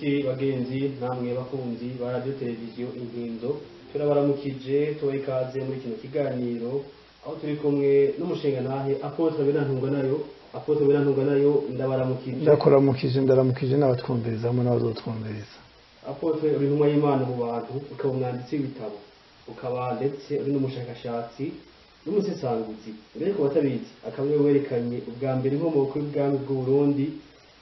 Nshuti bagenzi namwe bakunzi ba radio televiziyo Inkindo turabaramukije tubaha ikaze muri kino kiganiro aho turi kumwe n'umushingantahe Apotre Benantunga nayo ndabaramukije ndaramukije n'abatwumviriza hamwe n'abazotwumviriza. Apotre uri intumwa y'Imana mu bantu ukaba umwanditsi w'ibitabo ukaba ndetse uri n'umushakashatsi n'umusesanguzi mbere ko batabizi akaba werekanye ubwa mbere inkomoko y'ubwami bw'u Burundi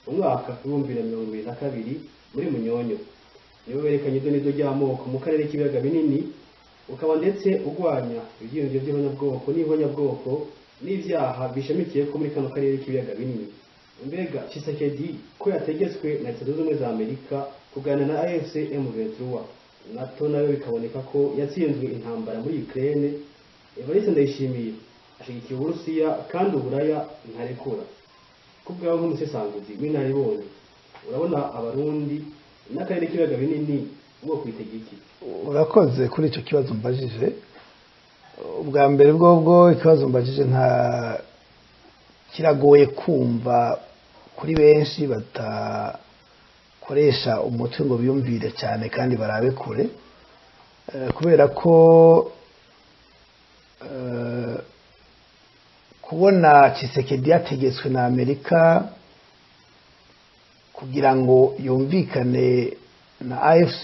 umwaka 2022 muri Munyonyo niwe werekanye idonido ry'amoko mu karere k'ibiyaga binini ukaba ndetse ugwanya ibyiyumviro by'abanyabwoko n'ihonyabwoko n'ivyaha bishamikiye ko muri kano karere k'ibiyaga binini. Mbega Tshisekedi ko yategetswe na Leta Zunze Ubumwe za Amerika kugana na AFC M23 NATO nayo bikaboneka ko yatsinzwe intambara muri Ukraine. Evariste Ndayishimiye ashigikiye Uburusiya kandi Uburaya ntarekura kubwaho nk'umusesanguzi w'inaribonye urabona abarundi n'akarere k'ibiyaga binini ubwo kwitegeki. Urakoze kuri ico kibazo mbajije. Ubwa mbere bwo ikibazo mbajije nta kiragoye kumva kuri benshi batakoresha umutwe ngo biyumvire cyane kandi barabe kure kubera ko kubona Tshisekedi yategetswe na Amerika kugira ngo yumvikane na AFC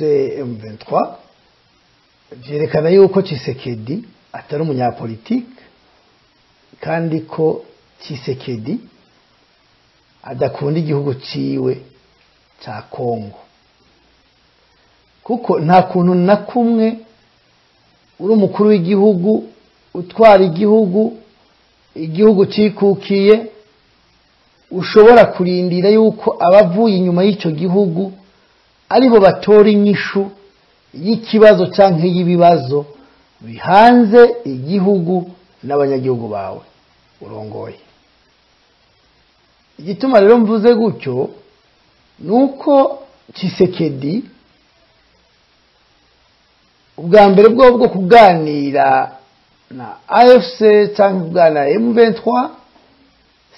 M23 byerekana yuko Tshisekedi atari umunyapolitike kandi ko Tshisekedi adakunda igihugu ciwe ca Kongo kuko nta kuntu na kumwe uri umukuru w'igihugu utwara igihugu cikukiye ushobora kurindira yuko abavuye inyuma y'ico gihugu aribo batora inyishu y'ikibazo canke y'ibibazo bihanze igihugu n'abanyagihugu bawe urongoye. Igituma rero mvuze gutyo nuko Tshisekedi ubwa mbere bwo kuganira na AFC cyangwa kuganira M23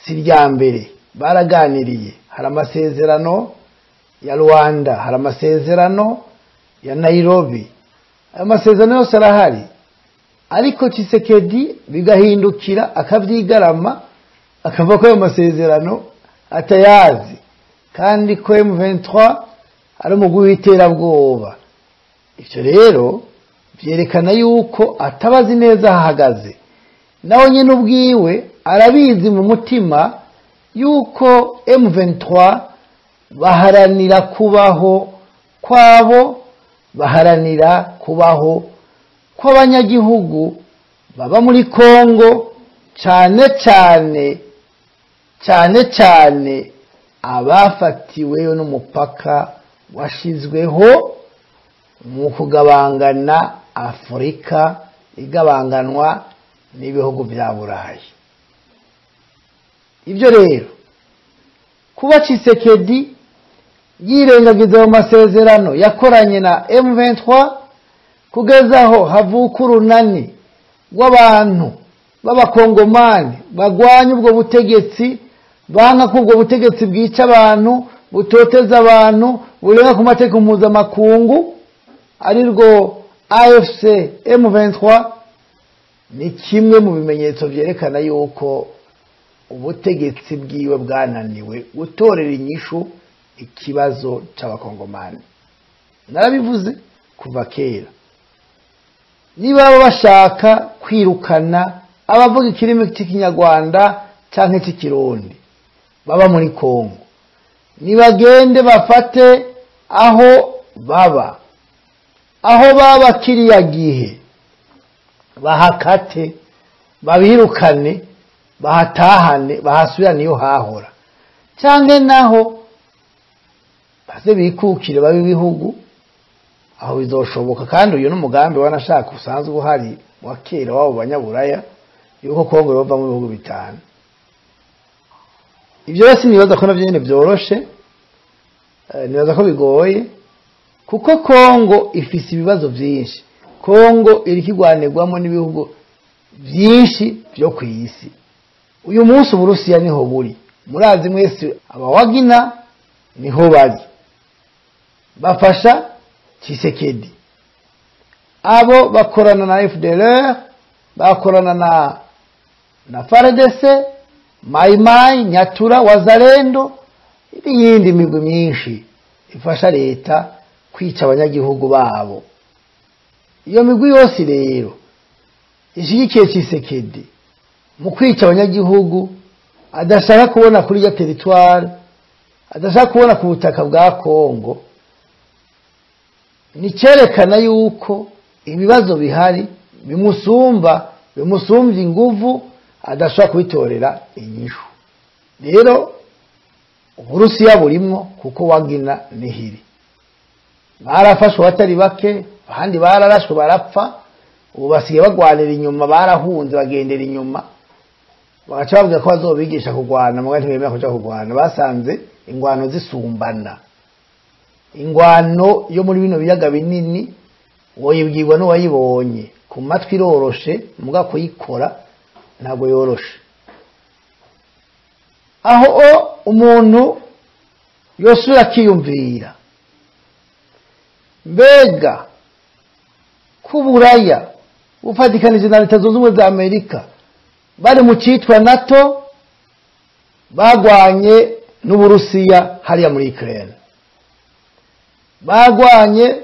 si rya mbere baraganiriye. Hari amasezerano ya Rwanda, hari amasezerano ya Nairobi, ayo masezerano yose arahari ariko Tshisekedi bigahindukira akavyigarama akavuga ko ayo masezerano atayazi kandi ko M23 ari umugwi w'iterabwoba. Ivyo rero vyerekana yuko atabazi neza hahagaze naho nyene ubwiwe arabizi mu mutima yuko M23 baharanira kubaho kwabo, baharanira kubaho kw'abanyagihugu baba muri Kongo cyane abafatiweyo n'umupaka washizweho mu kugabangana Afrika igabanganwa n'ibihugu bya Burayi. Ibyo rero kuba Tshisekedi yirengagiza mu masezerano yakoranye na M23 kugezaho havuka urunani rw'abantu b'abakongomani bagwanya ubwo butegetsi banga ko ubwo butegetsi bwica abantu butoteza abantu burenga ku mategeko mpuzamakungu arirwo AFC M23 ni kimwe mu bimenyetso vyerekana yuko ubutegetsi bwiwe bwananiwe gutorera inyishu ikibazo c'abakongomani. Narabivuze kuva kera niba bashaka kwirukana abavuga ikirimi cy'ikinyarwanda canke cy'ikirundi baba muri Kongo nibagende bafate aho baba kiriya gihe bahakate babirukane bahatahane bahasubirane iyo hahora canke naho baze bikukire babe ibihugu aho bizoshoboka. Kandi uyu n'umugambi wanashaka usanzwe uhari wa kera wabo banyaburaya yuko Kongo yova mu bihugu bitanu. Ibyo basi nibaza ko navyo nyene byoroshe, nibaza ko bigoye kuko Kongo ifise ibibazo byinshi. Kongo iri kigwanirwamo n'ibihugu byinshi byo ku isi. Uyu munsi Uburusiya niho buri, murazi mwese abawagina niho bari. bafasha Tshisekedi, abo bakorana na FDLR, bakorana na FARDC, Mai Mai, Nyatura, Wazalendo, n'iyindi migwi myinshi ifasha leta kwica abanyagihugu babo. Iyo migwi yose rero ishigikiye Tshisekedi mu kwica abanyagihugu, adashaka kubona kuri ya territoire, adashaka kubona ku butaka bwa Kongo, ni cerekana yuko ibibazo bihari bimusumbye inguvu, adashaka kubitorera inyishu. Rero Uburusiya burimwo kuko Wagner nihiri, barafashwe batari bake, abandi bararashwe barapfa, ubu basigaye bagwanira inyuma, barahunze bagendera inyuma, bagaca bavuga ko bazobigisha kugwana, mugabo ntibemera kuja kugwana. Basanze ingwano zisumbana. Ingwano yo muri bino biyaga binini woyibwirwa n'uwayibonye, ku matwi iroroshe, mugabo kuyikora ntabwo yoroshe. Aho umuntu yosura akiyumvira, mbega kuburaya bufatikanije na Leta Zunze Ubumwe za Amerika bari mu citwa NATO, bagwanye n'Uburusiya hariya muri Ukraine, bagwanye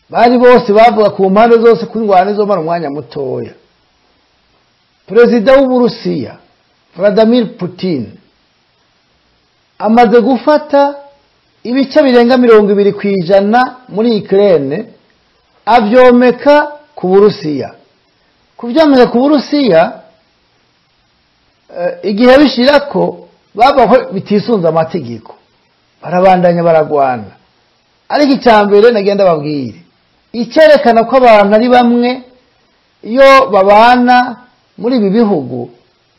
bari bose bavuga ku mpande zose ko ingwano izomara umwanya mutoya. Perezida w'Uburusiya Vladimir Putin amaze gufata ibice birenga 20% muri Ukraine, avyomeka ku Burusiya. Kuvyomeka ku Burusiya igihe bishirako baba bitisunza amategeko, barabandanya baragwana. Ariko icyambere nagenda babwire, icyerekana ko abantu ari bamwe iyo babana muri ibi bihugu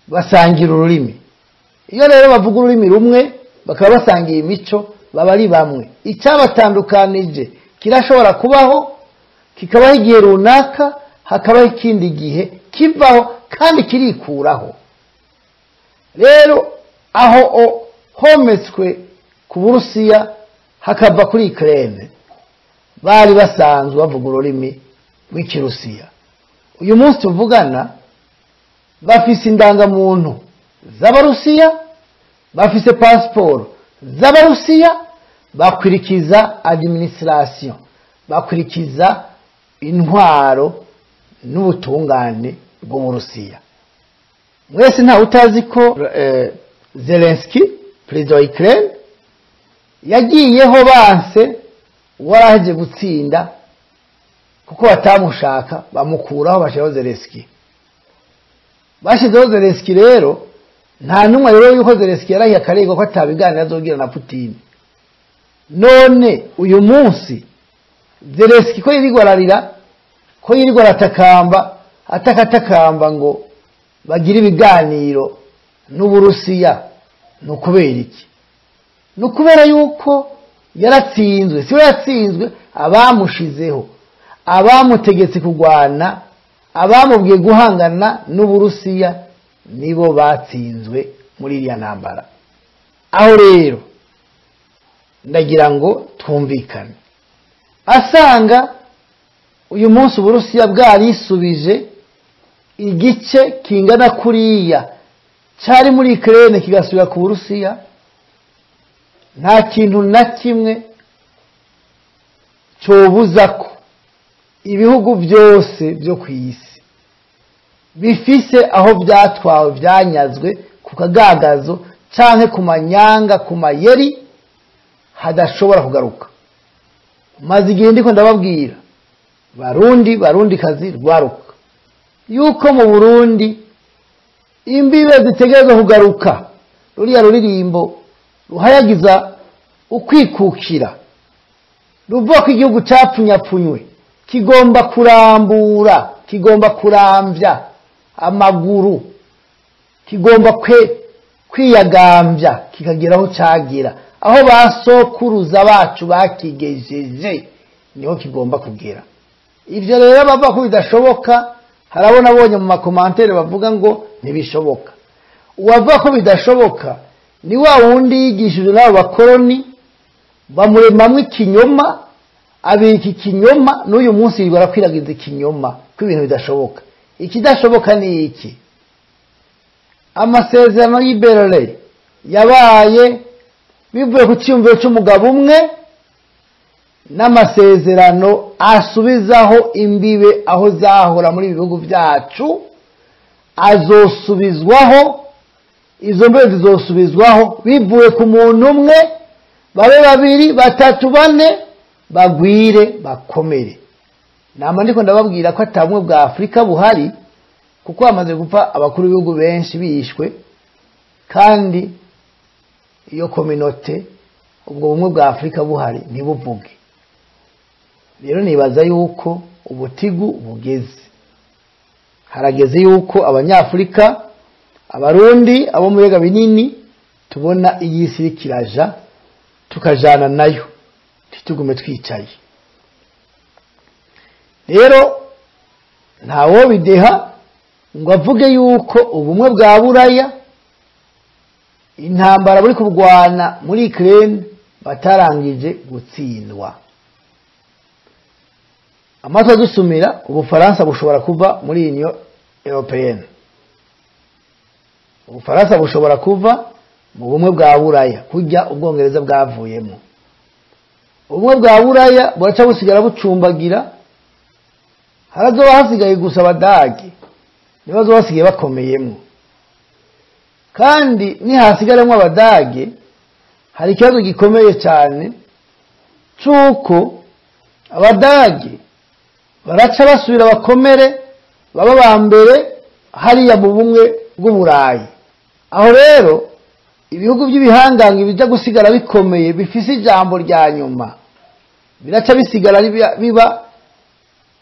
basangira ururimi. Iyo rero bavuga ururimi rumwe bakaba basangiye imico, baba ari bamwe. Icyabatandukanije kirashobora kubaho, kikabaho igihe runaka, hakabaho ikindi gihe kivaho kandi kirikuraho. Rero aho hometswe ku Burusiya hakava kuri Ukraine, bari basanzwe bavuga ururimi rw'Ikirusiya. Uyu munsi tuvugana bafise indangamuntu z'Abarusiya, bafise passport z'Abarusiya, bakwirikiza administration, bakwirikiza intwaro n'ubutungane bwo mu Rusiya. Mwese nta utazi ko Zelensky, perezida wa Ukraine, yagiyeho banse waraje gutsinda kuko batamushaka, bamukuraho bashiraho Zelensky. Bashizeho Zelensky rero nta numwe rero yuko Zelensky yarahiye akarego ko atabiganira azogira na Putin. None uyu munsi Zelensky ko yirigwararira, ko yirigwaratakamba, atakatakamba ngo bagira ibiganiro n'Uburusiya, no kubera iki? No kubera yuko yaratsinzwe. Si we yatsinzwe, abamushizeho, abamutegetse kugwana, abamubwiye guhangana n'Uburusiya nibo batsinzwe muri iriya ntambara. Aho rero ndagira ngo twumvikane, asanga uyu munsi Uburusiya bwarisubije igice kingana kuriya cyari muri Ukraine kigasubira ku Burusiya, nta kintu na kimwe cyobuza ko ibihugu byose byo ku isi bifise aho byatwawe, byanyazwe ku kagagazo canke ku manyanga, ku mayeri, hadashobora kugaruka. Maze igihe ndiko ndababwira Barundi kazi rwaruka yuko mu Burundi imbibe zitegerezwa kugaruka. Ruriya ruririmbo ruhayagiza ukwikukira ruvuga ko igihugu capfunyapfunywe kigomba kurambura, kigomba kurambya amaguru, kigomba kwiyagambya kikageraho cagira, aho basokuruza bacu bakigejeje niho kigomba kugera. Ivyo rero bava ko bidashoboka, harabona abonye mu makomantere bavuga ngo ntibishoboka. Uwavuga ko bidashoboka ni wa wundi yigishije n'abo bakoroni bamuremamwo ikinyoma, abika ikinyoma, n'uyu munsi yirirwa arakwiragiza ikinyoma ko ibintu bidashoboka. Ikidashoboka ni iki? Amasezerano y'i Berlin yabaye bivuye ku cyumviro cy'umugabo umwe, n'amasezerano asubizaho imbibe aho zahora muri ibihugu byacu azosubizwaho. Izo mbibe zizosubizwaho bivuye ku muntu umwe, babe babiri, batatu, bane, bagwire bakomere. Nama ndiko ndababwira ko atamwe bwa Afrika buhari, kuko hamaze gupfa abakuru b'ibihugu benshi bishwe, kandi iyo kominote ubwo bumwe bwa Afrika buhari ntibuvuge. Rero nibaza yuko ubutigu bugeze, harageze yuko abanyafrika, abarundi, abo mu biyaga binini tubona iyi isi kiraja, tukajana nayo, ntitugume twicaye. Rero ntawo bideha ngo avuge yuko ubumwe bwa Buraya, intambara buri kurwana muri Ukraine batarangije gutsindwa. Amatwa dusumira, Ubufaransa bushobora kuva muri Union Européenne, Ubufaransa bushobora kuva mu bumwe bwa Buraya kujya Ubwongereza bwavuyemo. Ubumwe bwa Buraya buraca busigara bucumbagira, harazoba hasigaye gusa Abadage nibazo basigaye bakomeyemo. Kandi nihasigaremo Abadage, hari ikibazo gikomeye cyane cyuko Abadage baraca basubira bakomere, baba ba mbere hariya mu bumwe bw'Uburayi. Aho rero ibihugu by'ibihangange bijya gusigara bikomeye, bifise ijambo rya nyuma, biraca bisigara biba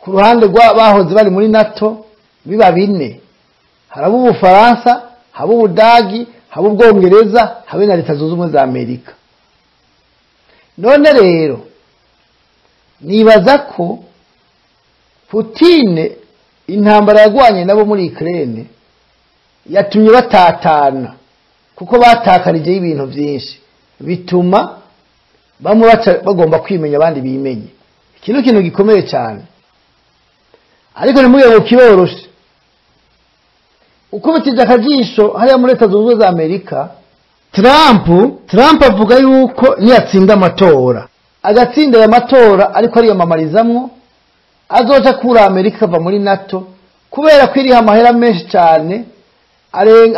ku ruhande bahoze bari muri NATO, biba bine. Haraba Ubufaransa, haba Ubudagi, haba Ubwongereza, habe na Leta Zunze Ubumwe za Amerika. None rero nibaza ko Putin intambara yagwanye nabo muri Ukraine yatumye batatana, kuko batakarije ibintu byinshi, bituma bamwe bagomba kwimenya abandi bimenye. Kintu gikomeye cyane, ariko nimuye ngo kiboroshe. Uko bitije akajisho hariya muri Leta Zunze Ubumwe za Amerika, Trump avuga yuko niyatsinda amatora, agatsinda ya matora ariko ariyamamarizamwo, azoca kura Amerika ava muri NATO, kubera ko iriha amahera menshi cyane,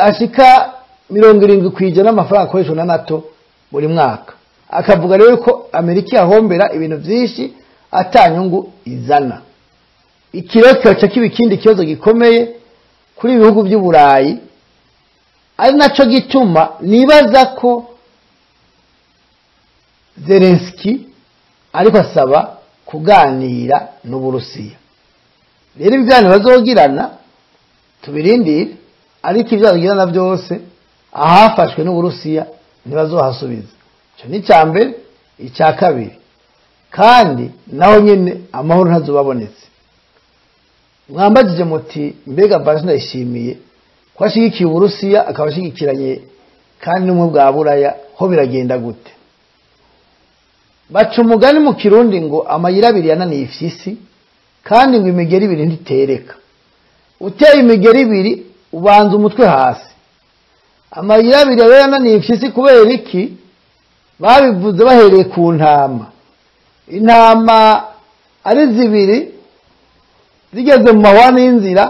ashika 70% amafaranga akoreshwa na NATO buri mwaka. Akavuga rero ko Amerika yahombera ibintu byinshi atanyungu izana. Ikiro cyaca kibikindi kibazo gikomeye kuri ibihugu by'Uburayi, ari naco gituma nibaza ko Zelensky ariko asaba kuganira n'Uburusiya. Rero ibiganiro bazogirana tubirindire, ariko ibyo bazogirana byose ahafashwe n'Uburusiya ntibazohasubiza. Cyo ni cyambere. Icya kabiri, kandi naho nyine amahoro ntazobabonetse. Mwambagije muti mbega Valentin Ndayishimiye ko ashigikiye Uburusiya akabashigikiranye kandi n'umwe bwa Buraya, ho biragenda gute? Baca umugani mu Kirundi ngo amayira abiri yananiye ifyisi, kandi ngo imigeri ibiri ntitereka. Uteye imigeri ibiri ubanza umutwe hasi. Amayira abiri yananiye ifyisi kubera iki? Babivuze bahereye ku ntama. Intama ari zibiri zigeze mu mahwana y'inzira,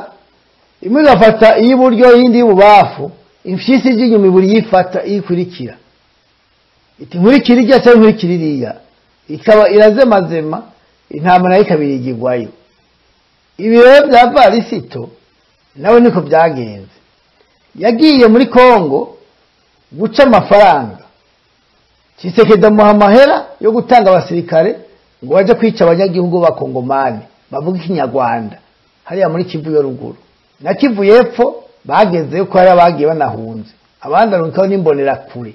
imwe igafata iy'iburyo iyindi y'ububafu, ifyisi y'inyuma iburi yifata iyikurikira. Iti nkurikira ijya cyangwa nkurikira iriya, ikaba irazemazema, intama nayo ikabirigirwayo. Ibi rero bya Varisito nawe niko byagenze. Yagiye muri Kongo guca amafaranga, Tshisekedi amuha amahera yo gutanga abasirikare ngo baje kwica abanyagihugu b'Abakongomani bavuga Ikinyarwanda hariya muri Kivu yo ruguru na Kivu y'epfo. Bageze ko hari abagiye banahunze, abandi arunkaho n'imbonera kure.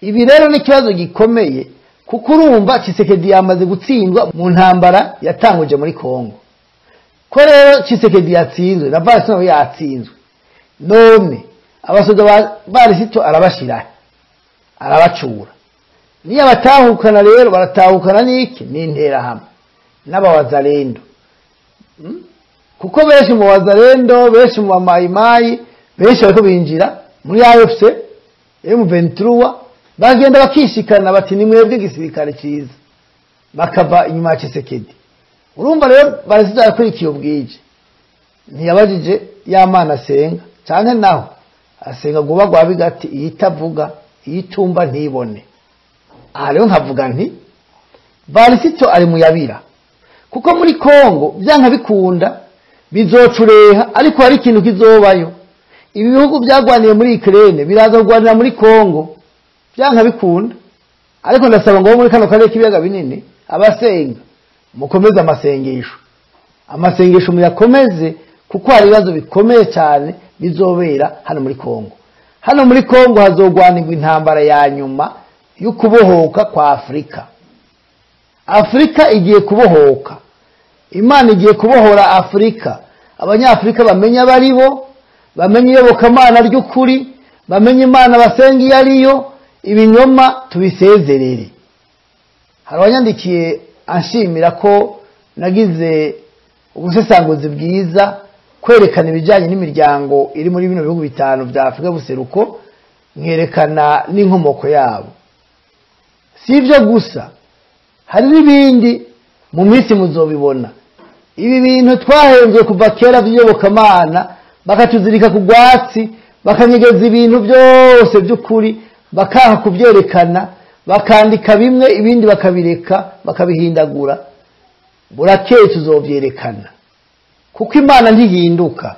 Ibi rero ni kibazo gikomeye, kuko urumva Tshisekedi yamaze gutsindwa mu ntambara yatanguje muri Kongo. Ko rero Tshisekedi yatsinzwe na Valentin yatsinzwe, none abasoda ba Varisito arabashira, arabacura. niyo abatahukana rero baratahukana n'iki n'interahamwe n'abawazalendo kuko benshi mu wazalendo benshi mu bamayimayi benshi bariko binjira muri AFC M23 bagenda bakishikana bati ni mwebwe igisirikare cyiza bakava inyuma ya Tshisekedi. Urumva rero barasiza yakurikiye ubwije ntiyabajije ya mana asenga cyane naho asenga guba gwa bigati iyitavuga iyitumba ntibone. Aha rero nkavuga nti Varisito ari muyabira kuko muri Kongo byanka bikunda bizocureha ariko hari ikintu kizobayo. Ibi bihugu byagwaniye muri Ukraine biraza kugwanira muri Kongo byanka bikunda ariko ndasaba ngo muri kano karere k'ibiyaga binini abasenga mukomeze amasengesho muyakomeze kuko hari ibibazo bikomeye cyane bizobera hano muri Kongo. Hano muri Kongo hazogwanirwa intambara ya nyuma yo kubohoka kwa Afrika. Afrika igiye kubohoka, Imana igiye kubohora Afrika. Abanyafrika bamenya baribo, bamenye iyobokamana ry'ukuri, bamenye Imana basenga iyo ariyo, ibinyoma tubisezerere. Hari abanyandikiye anshimira ko nagize ubusesanguzi bwiza kwerekana ibijyanye n'imiryango iri muri bino bihugu bitanu bya Afrika buseruko, nkerekana n'inkomoko yabo. Si ibyo gusa, hari n'ibindi mu minsi muzobibona. Ibi bintu twahembye kuva kera by'iyobokamana bakatuzirika ku gwatsi, bakanyegeza ibintu byose by'ukuri, bakaha kubyerekana, bakandika bimwe ibindi bakabireka bakabihindagura. Burakeye tuzovyerekana kuko Imana ntihinduka.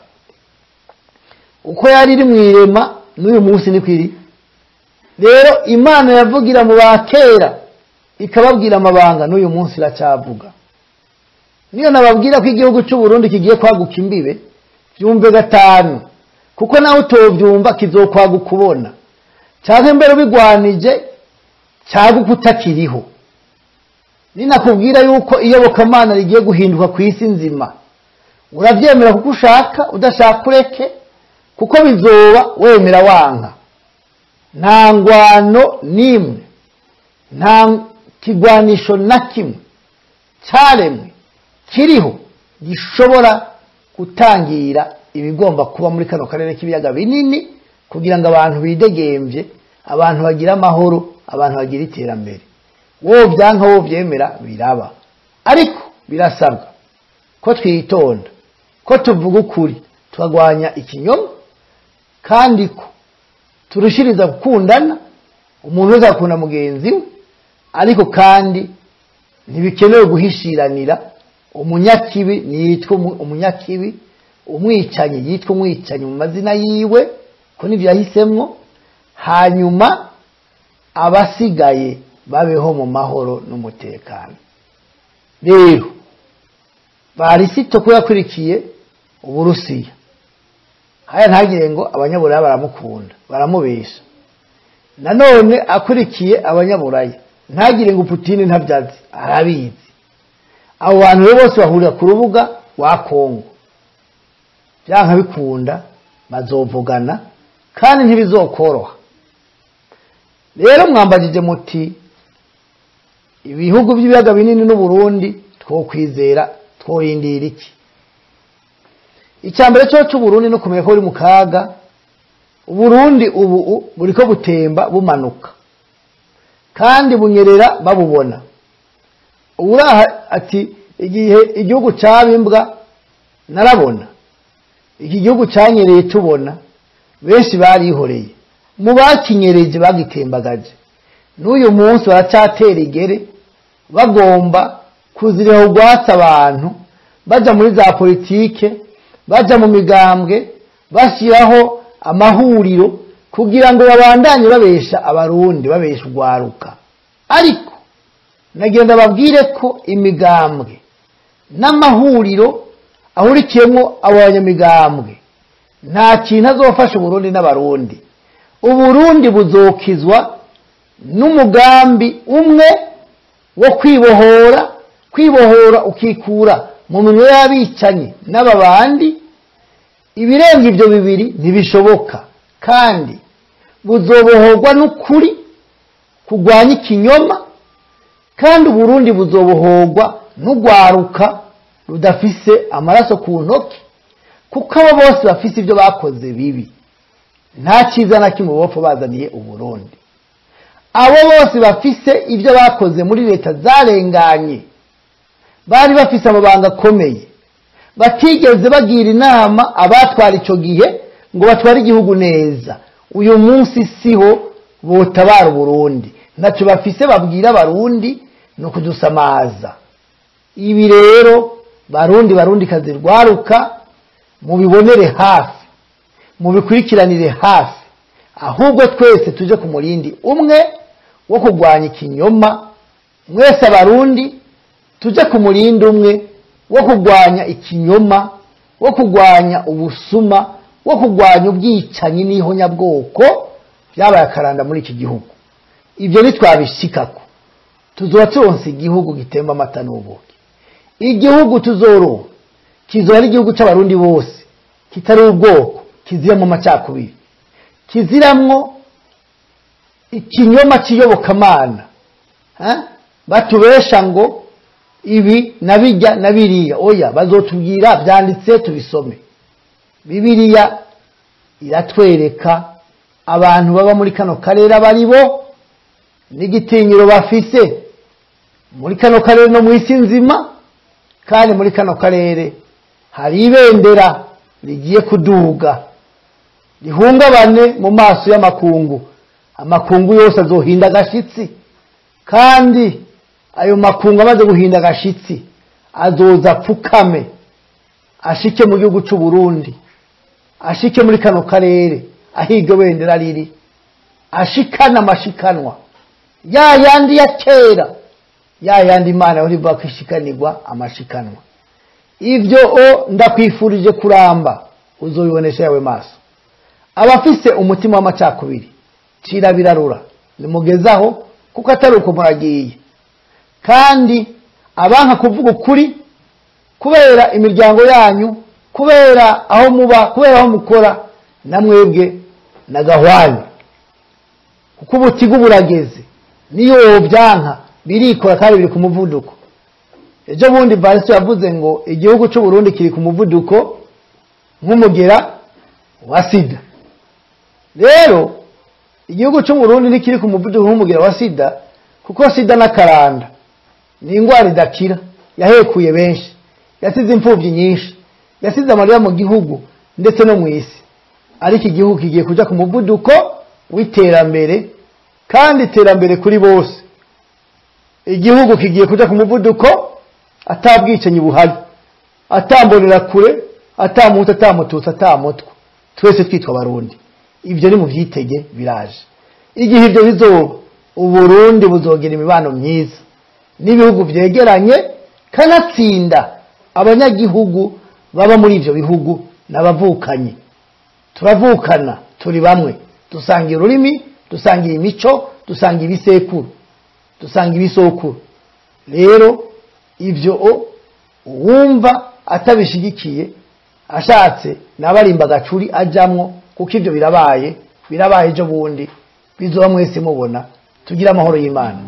Uko yari iri mwirema n'uyu munsi ni kwiri. Rero Imana yavugira mu bakera ikababwira amabanga n'uyu munsi iracyavuga. Niyo nababwira ko igihugu cy'u Burundi kigiye kwaguka imbibe byumve gatanu kuko nawe utovyumva kizokwaguka kubona cyane mbere bigwanije cyaguka utakiriho. Ninakubwira yuko iyobokamana rigiye guhinduka ku isi nzima uravyemera kuko ushaka udashaka ureke kuko bizoba wemera wanka. Nta ngwano nimwe nta kigwanisho na kimwe cyaremwe kiriho gishobora gutangira ibigomba kuba muri kano karere k'ibiyaga binini kugira ngo abantu bidegemvye, abantu bagira amahoro, abantu bagira iterambere. Wowe byanka wowe byemera biraba ariko birasabwa ko twitonda, ko tuvuga ukuri, tukagwanya ikinyoma kandi ko turushiriza gukundana, umuntu wese akunda mugenzi we, ariko kandi ntibikenewe guhishiranira. Umunyakibi niyitwa umunyakibi, umwicanyi yitwa umwicanyi mu mazina yiwe ko nivyo yahisemwo, hanyuma abasigaye babeho mu mahoro n'umutekano. Rero Varisito ko yakurikiye Uburusiya, haya ntagire ngo abanyaburaya baramukunda baramubesha. Nanone akurikiye abanyaburaya ntagire ngo Putin ntabyazi arabizi. Abo bantu bose bahurira ku rubuga wa Kongo byanka bikunda bazovugana kandi ntibizokoroha. Rero mwambagije muti ibihugu by'ibiyaga binini n'u Burundi twokwizera tworindira iki? Icyambere cyo cy'u Burundi no kumenya ko uri mu kaga. Uburundi ubu buriko butemba bumanuka kandi bunyerera babubona. Uraha ati igihe igihugu cyabimbwa narabona, iki gihugu cyanyereye tubona, benshi barihoreye, mu bakinyereje bagitembagaje. N'uyu munsi baracyatera igere bagomba kuziriho gwatsa abantu, baja muri za politike, baja mu migambwe, bashyiraho amahuriro kugira ngo babandanye babesha abarundi, babesha ugwaruka. Ariko nagenda babwire ko imigambwe n'amahuriro ahurikiyemo abanyamigambwe nta kintu azofasha Burundi n'abarundi. Uburundi buzokizwa n'umugambi umwe wo kwibohora ukikura mu minwe y'abicanyi n'ababandi. Ibirenga ibyo bibiri ntibishoboka kandi buzobohorwa n'ukuri kurwanya ikinyoma, kandi Uburundi buzobohorwa n'urwaruka rudafise amaraso ku ntoki, kuko abo bose bafise ibyo bakoze bibi, nta cyiza na kimwe bopfa bazaniye Uburundi. Abo bose bafise ibyo bakoze muri leta zarenganye, bari bafise amabanga akomeye, batigeze bagira inama abatwara icyo gihe ngo batware igihugu neza, uyu munsi siho botabara Uburundi. Ntacyo bafise babwira Abarundi no kudusamaza. Ibi rero Barundi kazi rwaruka, mubibonere hafi, mubikurikiranire hafi, ahubwo twese tuje ku murindi umwe wo kurwanya ikinyoma. Mwese Abarundi tuje ku murindi umwe wo kurwanya ikinyoma, wo kurwanya ubusuma, wo kurwanya ubwicanyi n'ihonyabwoko byabaye akaranda muri iki gihugu. Ibyo nitwabishikako tuzoba turonse igihugu gitemba amata n'ubuki. Igihugu tuzoronka kizoba ari igihugu c'Abarundi bose, kitari ubwoko, kizira mu macakubiri, kiziramwo ikinyoma cy'iyobokamana, batubesha ngo ibi nabijya nabiriya. Oya, bazotubwira byanditse tubisome. Bibiliya iratwereka abantu baba muri kano karere abari bo n'igitinyiro bafise muri kano karere no mu isi nzima. Kandi muri kano karere hari ibendera rigiye kuduga rihungabane mu maso y'amakungu. Amakungu yose azohinda agashitsi, kandi ayo makungu amaze guhinda agashitsi azoza apfukame, ashike mu gihugu cy'u Burundi, ashike muri kano karere ahiga bendera riri, ashikana amashikanwa ya yandi ya kera, ya yandi Imana yari bakishikanirwa amashikanwa. Ivyo ndakwifurije kuramba, uzobibonesha yawe maso. Abafise umutima w'amacakubiri cira birarura, nimugezaho kuko atari uko muragiye. Kandi abanka kuvuga ukuri kubera imiryango yanyu, kubera aho muba, kubera aho mukora, namwebwe nagahwanya, kuko ubutigu burageze. Niyo byanka birikora kandi biri ku muvuduko. Ejo bundi Valens yavuze ngo igihugu cy'u Burundi kiri ku muvuduko nk'umugera wa sida. Rero igihugu cy'u Burundi ntikiri ku muvuduko nk'umugera wa sida, kuko sida n'akaranda ni ingwara idakira, yahekuye benshi, yasize imfubyi nyinshi, yasize amarira mu gihugu ndetse no mu isi. Ariko igihugu kigiye kuja ku muvuduko w'iterambere, kandi iterambere kuri bose. Igihugu kigiye kuja ku muvuduko atabwicanyi buhari, atambonera kure, atamuta, atamututsi, atamutwa, twese twitwa Abarundi. Ibyo ni mu vyitege biraje. Igihe ibyo bizoba, Uburundi buzogira imibano myiza n'ibihugu vyegeranye, kanatsinda abanyagihugu baba muri ivyo bihugu n'abavukanye. Turavukana, turi bamwe, dusangira ururimi, dusangira imico, dusangira ibisekuru, dusangira ibisokuru. Rero ivyo uwumva atabishigikiye ashatse nabarimba gacuri ajamwo, kuko ivyo birabaye ejo bundi, bizoba mwese mubona. Tugira amahoro y'Imana.